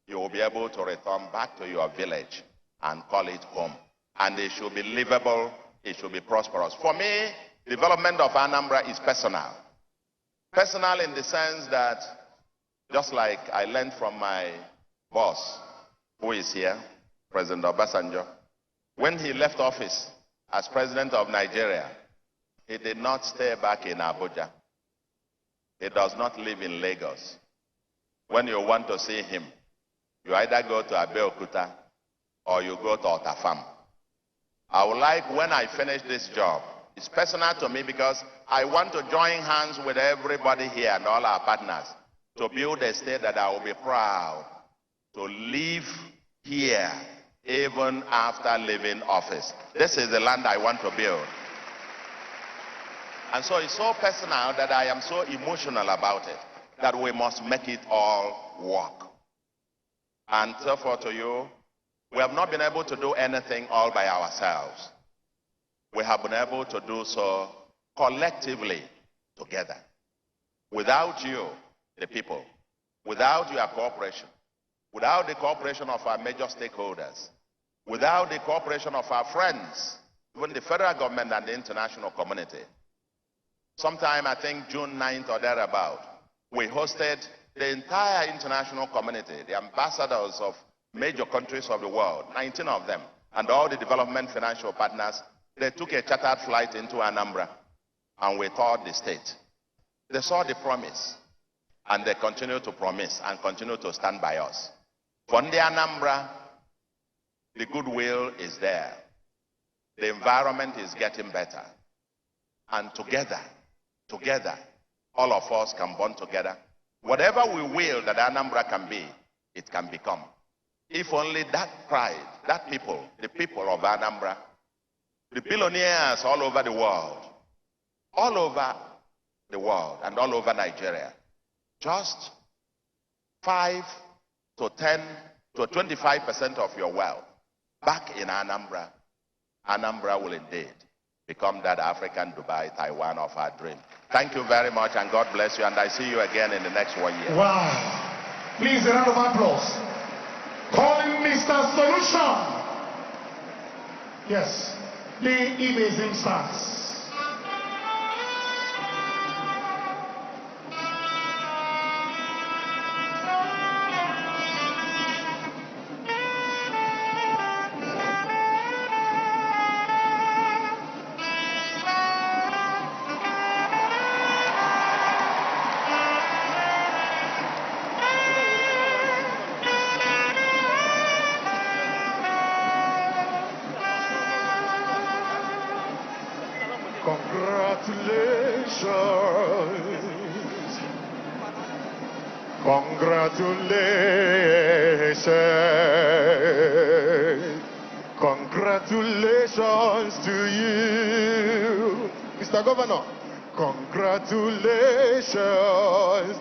you will be able to return back to your village and call it home. And it should be livable, it should be prosperous. For me, development of Anambra is personal. Personal in the sense that, just like I learned from my boss, who is here, President Obasanjo, when he left office as president of Nigeria, he did not stay back in Abuja. He does not live in Lagos. When you want to see him, you either go to Abeokuta or you go to Otafam. I would like, when I finish this job, it's personal to me because I want to join hands with everybody here and all our partners to build a state that I will be proud to live here even after leaving office. This is the land I want to build. And so it's so personal that I am so emotional about it, that we must make it all work. And therefore to you, we have not been able to do anything all by ourselves. We have been able to do so collectively together. Without you, the people, without your cooperation, without the cooperation of our major stakeholders, without the cooperation of our friends, even the federal government and the international community. Sometime, I think June 9th or thereabout, we hosted the entire international community, the ambassadors of major countries of the world, 19 of them, and all the development financial partners. They took a chartered flight into Anambra, and we toured the state. They saw the promise, and they continue to promise and continue to stand by us. From the Anambra, the goodwill is there. The environment is getting better. And together, all of us can bond together. Whatever we will that Anambra can be, it can become. If only that pride, that people, the people of Anambra, the billionaires all over the world and all over Nigeria, just 5 to 10 to 25% of your wealth back in Anambra, Anambra will indeed become that African Dubai, Taiwan of our dream. Thank you very much, and God bless you, and I see you again in the next 1 year. Wow. Please, a round of applause. Calling Mr. Solution. Yes, the amazing starts. Congratulations to you, Mr. Governor. Congratulations